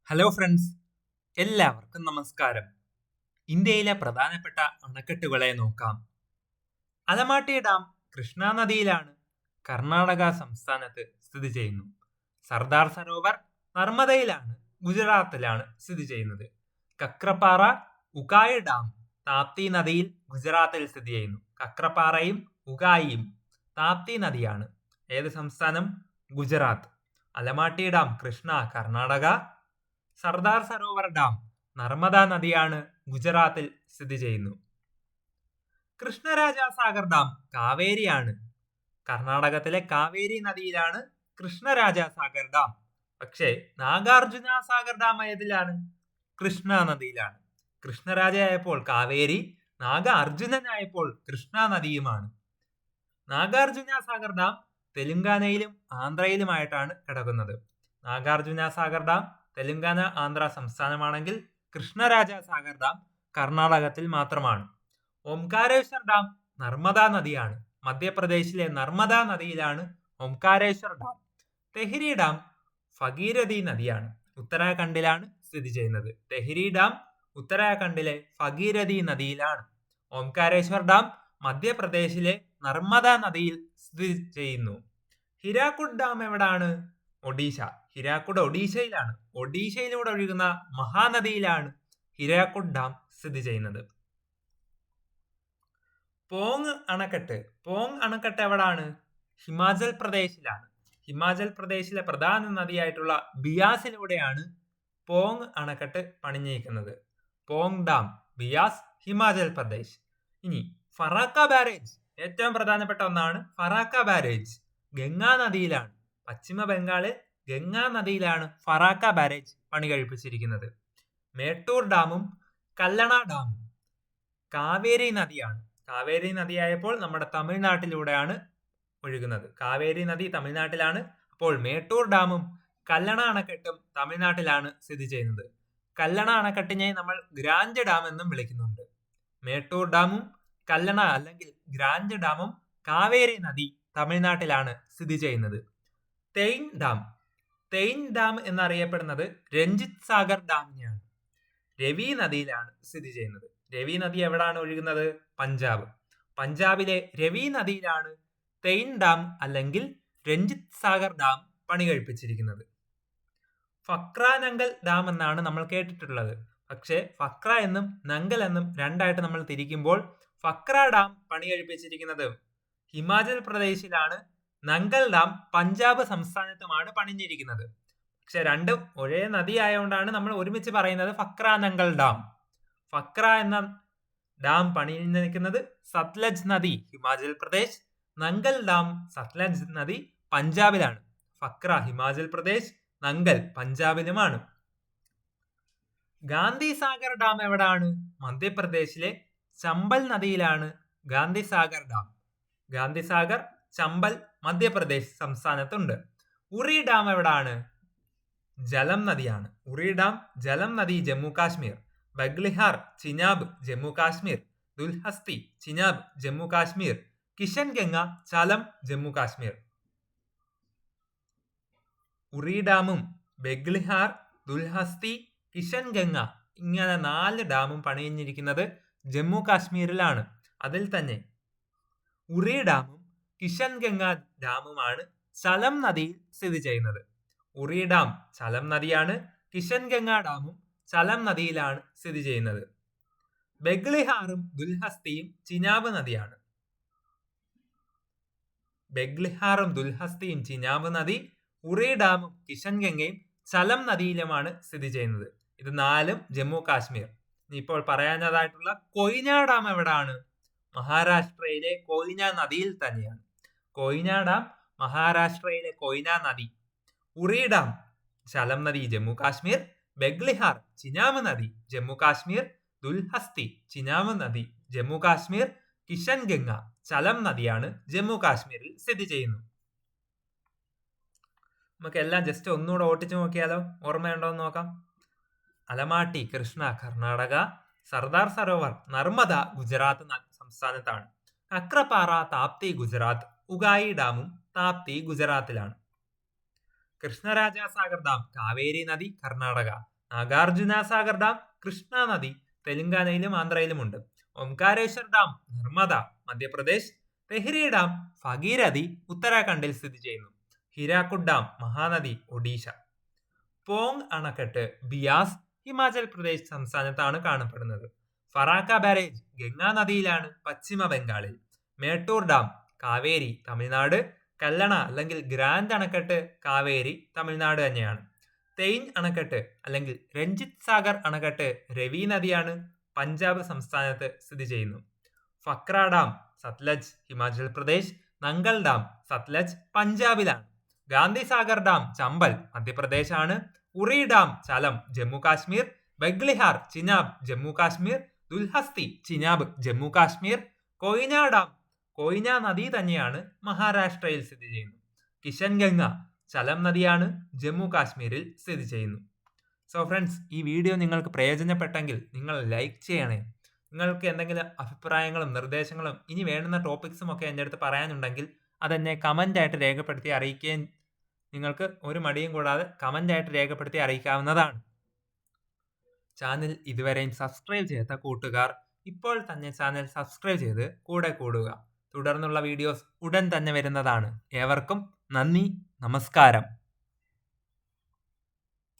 Hello friends, എല്ലാവർക്കും നമസ്കാരം. ഇന്ത്യയിലെ പ്രധാനപ്പെട്ട അണക്കെട്ടുകളെ നോക്കാം. അലമാട്ടി ഡാം കൃഷ്ണ നദിയിലാണ്, കർണാടക സംസ്ഥാനത്ത് സ്ഥിതി ചെയ്യുന്നു. സർദാർ സരോവർ നർമ്മദയിലാണ്, ഗുജറാത്തിലാണ് സ്ഥിതി ചെയ്യുന്നത്. കക്രപ്പാറ ഉകായി ഡാം താപ്തി നദിയിൽ ഗുജറാത്തിൽ സ്ഥിതി ചെയ്യുന്നു. കക്രപ്പാറയും ഉകായിയും താപ്തി നദിയാണ്. ഏത് സംസ്ഥാനം? ഗുജറാത്ത്. അലമാട്ടി ഡാം കൃഷ്ണ, കർണാടക. സർദാർ സരോവർ ഡാം നർമ്മദ നദിയാണ്, ഗുജറാത്തിൽ സ്ഥിതി ചെയ്യുന്നു. കൃഷ്ണരാജസാഗർ ഡാം കാവേരിയാണ്. കർണാടകത്തിലെ കാവേരി നദിയിലാണ് കൃഷ്ണരാജസാഗർ ഡാം. പക്ഷേ നാഗാർജുന സാഗർ ഡാം ഏതിലാണ്? കൃഷ്ണ നദിയിലാണ്. കൃഷ്ണരാജയായപ്പോൾ കാവേരി, നാഗാർജുനനായപ്പോൾ കൃഷ്ണ നദിയുമാണ്. നാഗാർജുന സാഗർ ഡാം തെലുങ്കാനയിലും ആന്ധ്രയിലുമായിട്ടാണ് കിടക്കുന്നത്. നാഗാർജുന സാഗർ ഡാം തെലുങ്കാന, ആന്ധ്ര സംസ്ഥാനമാണെങ്കിൽ കൃഷ്ണരാജസാഗർ ഡാം കർണാടകത്തിൽ മാത്രമാണ്. ഓംകാരേശ്വർ ഡാം നർമ്മദ നദിയാണ്. മധ്യപ്രദേശിലെ നർമ്മദ നദിയിലാണ് ഓംകാരേശ്വർ ഡാം. തെഹ്രി ഡാം ഭഗീരഥി നദിയാണ്. ഉത്തരാഖണ്ഡിലാണ് സ്ഥിതി ചെയ്യുന്നത്. തെഹ്രി ഡാം ഉത്തരാഖണ്ഡിലെ ഭഗീരഥി നദിയിലാണ്. ഓംകാരേശ്വർ ഡാം മധ്യപ്രദേശിലെ നർമ്മദ നദിയിൽ സ്ഥിതി ചെയ്യുന്നു. ഹിരാക്കുഡ് ഡാം എവിടാണ്? ഒഡീഷ. ഹിരാക്കുഡ് ഒഡീഷയിലാണ്. ഒഡീഷയിലൂടെ ഒഴുകുന്ന മഹാനദിയിലാണ് ഹിരാക്കുഡ് ഡാം സ്ഥിതി ചെയ്യുന്നത്. പോങ് അണക്കെട്ട്. പോങ് അണക്കെട്ട് എവിടാണ്? ഹിമാചൽ പ്രദേശിലാണ്. ഹിമാചൽ പ്രദേശിലെ പ്രധാന നദിയായിട്ടുള്ള ബിയാസിലൂടെയാണ് പോങ് അണക്കെട്ട് പണിഞ്ഞിരിക്കുന്നത്. പോങ് ഡാം, ബിയാസ്, ഹിമാചൽ പ്രദേശ്. ഇനി ഫറാക്ക ബാരേജ്, ഏറ്റവും പ്രധാനപ്പെട്ട ഒന്നാണ് ഫറാക്ക ബാരേജ്. ഗംഗാ നദിയിലാണ്. പശ്ചിമ ബംഗാളിൽ ഗംഗാ നദിയിലാണ് ഫറാക്ക ബാരേജ് പണി കഴിപ്പിച്ചിരിക്കുന്നത്. മേട്ടൂർ ഡാമും കല്ലണ ഡാമും കാവേരി നദിയാണ്. കാവേരി നദിയായപ്പോൾ നമ്മുടെ തമിഴ്നാട്ടിലൂടെയാണ് ഒഴുകുന്നത്. കാവേരി നദി തമിഴ്നാട്ടിലാണ്. അപ്പോൾ മേട്ടൂർ ഡാമും കല്ലണ അണക്കെട്ടും തമിഴ്നാട്ടിലാണ് സ്ഥിതി ചെയ്യുന്നത്. കല്ലണ അണക്കെട്ടിനെ നമ്മൾ ഗ്രാൻഡ് ഡാം എന്നും വിളിക്കുന്നുണ്ട്. മേട്ടൂർ ഡാമും കല്ലണ അല്ലെങ്കിൽ ഗ്രാൻഡ് ഡാമും കാവേരി നദി തമിഴ്നാട്ടിലാണ് സ്ഥിതി ചെയ്യുന്നത്. തെയ്ൻ ഡാം. തെയ്ൻ ഡാം എന്നറിയപ്പെടുന്നത് രഞ്ജിത് സാഗർ ഡാമിനെയാണ്. രവി നദിയിലാണ് സ്ഥിതി ചെയ്യുന്നത്. രവി നദി എവിടാണ് ഒഴുകുന്നത്? പഞ്ചാബ്. പഞ്ചാബിലെ രവി നദിയിലാണ് തെയ്ൻ ഡാം അല്ലെങ്കിൽ രഞ്ജിത് സാഗർ ഡാം പണി കഴിപ്പിച്ചിരിക്കുന്നത്. ഫക്ര നങ്കൽ ഡാം എന്നാണ് നമ്മൾ കേട്ടിട്ടുള്ളത്. പക്ഷേ ഫക്ര എന്നും നങ്കൽ എന്നും രണ്ടായിട്ട് നമ്മൾ തിരിക്കുമ്പോൾ ഫക്ര ഡാം പണി കഴിപ്പിച്ചിരിക്കുന്നത് ഹിമാചൽ പ്രദേശിലാണ്. നങ്കൽ ഡാം പഞ്ചാബ് സംസ്ഥാനത്തുമാണ് പണിഞ്ഞിരിക്കുന്നത്. പക്ഷെ രണ്ടും ഒരേ നദി ആയതുകൊണ്ടാണ് നമ്മൾ ഒരുമിച്ച് പറയുന്നത് ഫക്ര നങ്കൽ ഡാം. ഫക്ര എന്ന ഡാം പണിഞ്ഞിരിക്കുന്നത് സത്ലജ് നദി, ഹിമാചൽ പ്രദേശ്. നങ്കൽ ഡാം സത്ലജ് നദി പഞ്ചാബിലാണ്. ഫക്ര ഹിമാചൽ പ്രദേശ്, നങ്കൽ പഞ്ചാബിലുമാണ്. ഗാന്ധി സാഗർ ഡാം എവിടാണ്? മധ്യപ്രദേശിലെ ചമ്പൽ നദിയിലാണ് ഗാന്ധി സാഗർ ഡാം. ഗാന്ധി സാഗർ, ചമ്പൽ മധ്യപ്രദേശ് സംസ്ഥാനത്തുണ്ട്. ഉറി ഡാം എവിടാണ്? ജലം നദിയാണ്. ഉറി ഡാം ജലം നദി ജമ്മു കാശ്മീർ. ബഗ്ലിഹാർ ചിനാബ് ജമ്മു കാശ്മീർ. ദുൽഹസ്തി ചിനാബ് ജമ്മു കാശ്മീർ. കിഷൻ ഗംഗ ചലം ജമ്മു കാശ്മീർ. ഉറി ഡാമും ബഗ്ലിഹാർ, ദുൽഹസ്തി, കിഷൻ ഗംഗ ഇങ്ങനെ 4 ഡാമും പണിഞ്ഞിരിക്കുന്നത് ജമ്മു കാശ്മീരിലാണ്. അതിൽ തന്നെ ഉറി ഡാമും കിഷൻ ഗംഗ ഡാമുമാണ് ചലം നദിയിൽ സ്ഥിതി ചെയ്യുന്നത്. ഉറി ഡാം ചലം നദിയാണ്. കിഷൻ ഗംഗ ഡാമും ചലം നദിയിലാണ് സ്ഥിതി ചെയ്യുന്നത്. ബഗ്ലിഹാറും ദുൽഹസ്തിയും ചിനാബ് നദിയാണ്. ബഗ്ലിഹാറും ദുൽഹസ്തിയും ചിനാബ് നദി, ഉറി ഡാമും കിഷൻ ഗംഗയും ചലം നദിയിലുമാണ് സ്ഥിതി ചെയ്യുന്നത്. ഇത് 4ഉം ജമ്മു കാശ്മീർ. ഇപ്പോൾ പറയാനതായിട്ടുള്ള കൊയ്ന ഡാം എവിടാണ്? മഹാരാഷ്ട്രയിലെ കൊയ്ന നദിയിൽ തന്നെയാണ്. കൊയ്ന ഡാം മഹാരാഷ്ട്രയിലെ കൊയ്ന നദി. ഉറി ഡാം ചലം നദി ജമ്മു കാശ്മീർ. ബഗ്ലിഹാർ ചിനാബ് നദി ജമ്മു കാശ്മീർ. ദുൽഹസ്തി ചിനാബ് നദി ജമ്മു കാശ്മീർ. കിഷൻ ഗംഗ ചലം നദിയാണ് ജമ്മു കാശ്മീരിൽ സ്ഥിതി ചെയ്യുന്നു. നമുക്ക് എല്ലാം ജസ്റ്റ് ഒന്നുകൂടെ ഓട്ടിച്ചു നോക്കിയാലോ? ഓർമ്മയുണ്ടോ എന്ന് നോക്കാം. അലമാട്ടി കൃഷ്ണ, കർണാടക. സർദാർ സരോവർ നർമ്മദ ഗുജറാത്ത് സംസ്ഥാനത്താണ്. കക്രപ്പാറ താപ്തി ഗുജറാത്ത്. ഉകായി ഡാമും താപ്തി ഗുജറാത്തിലാണ്. കൃഷ്ണരാജസാഗർ ഡാം കാവേരി നദി കർണാടക. നാഗാർജുന സാഗർ ഡാം കൃഷ്ണ നദി തെലങ്കാനയിലും ആന്ധ്രയിലുമുണ്ട്. ഓംകാരേശ്വർ ഡാം നർമ്മദ മധ്യപ്രദേശ്, തെഹ്രി ഡാം ഭഗീരഥി ഉത്തരാഖണ്ഡിൽ സ്ഥിതി ചെയ്യുന്നു. ഹിരാക്കുഡ് ഡാം മഹാനദി ഒഡീഷ. പോങ് അണക്കെട്ട് ബിയാസ് ഹിമാചൽ പ്രദേശ് സംസ്ഥാനത്താണ് കാണപ്പെടുന്നത്. ഫറാക്ക ബാരേജ് ഗംഗാ നദിയിലാണ്, പശ്ചിമ ബംഗാളിൽ. മേട്ടൂർ ഡാം കാവേരി തമിഴ്നാട്. കല്ലണ അല്ലെങ്കിൽ ഗ്രാൻഡ് അണക്കെട്ട് കാവേരി തമിഴ്നാട് തന്നെയാണ്. തെയിൻ അണക്കെട്ട് അല്ലെങ്കിൽ രഞ്ജിത് സാഗർ അണക്കെട്ട് രവി നദിയാണ്, പഞ്ചാബ് സംസ്ഥാനത്ത് സ്ഥിതി ചെയ്യുന്നു. ഫക്ര ഡാം സത്ലജ് ഹിമാചൽ പ്രദേശ്. നങ്കൽ ഡാം സത്ലജ് പഞ്ചാബിലാണ്. ഗാന്ധി സാഗർ ഡാം ചമ്പൽ മധ്യപ്രദേശാണ്. ഉറി ഡാം ചലം ജമ്മു കാശ്മീർ. ബഗ്ലിഹാർ ചിനാബ് ജമ്മു കാശ്മീർ. ദുൽഹസ്തി ചിനാബ് ജമ്മു കാശ്മീർ. കൊയ്ന ഡാം കൊയ്ന നദി തന്നെയാണ്, മഹാരാഷ്ട്രയിൽ സ്ഥിതി ചെയ്യുന്നു. കിഷൻ ഗംഗ ചലം നദിയാണ്, ജമ്മു കാശ്മീരിൽ സ്ഥിതി ചെയ്യുന്നു. സോ ഫ്രണ്ട്സ്, ഈ വീഡിയോ നിങ്ങൾക്ക് പ്രയോജനപ്പെട്ടെങ്കിൽ നിങ്ങൾ ലൈക്ക് ചെയ്യണേ. നിങ്ങൾക്ക് എന്തെങ്കിലും അഭിപ്രായങ്ങളും നിർദ്ദേശങ്ങളും ഇനി വേണ്ടുന്ന ടോപ്പിക്സും ഒക്കെ എൻ്റെ അടുത്ത് പറയാനുണ്ടെങ്കിൽ അതെന്നെ കമൻ്റായിട്ട് രേഖപ്പെടുത്തി അറിയിക്കുകയും നിങ്ങൾക്ക് ഒരു മടിയും കൂടാതെ കമൻ്റായിട്ട് രേഖപ്പെടുത്തി അറിയിക്കാവുന്നതാണ്. ചാനൽ ഇതുവരെയും സബ്സ്ക്രൈബ് ചെയ്യാത്ത കൂട്ടുകാർ ഇപ്പോൾ തന്നെ ചാനൽ സബ്സ്ക്രൈബ് ചെയ്ത് കൂടെ കൂടുക. തുടർന്നുള്ള വീഡിയോസ് ഉടൻ തന്നെ വരുന്നതാണ്. ഏവർക്കും നന്ദി, നമസ്കാരം.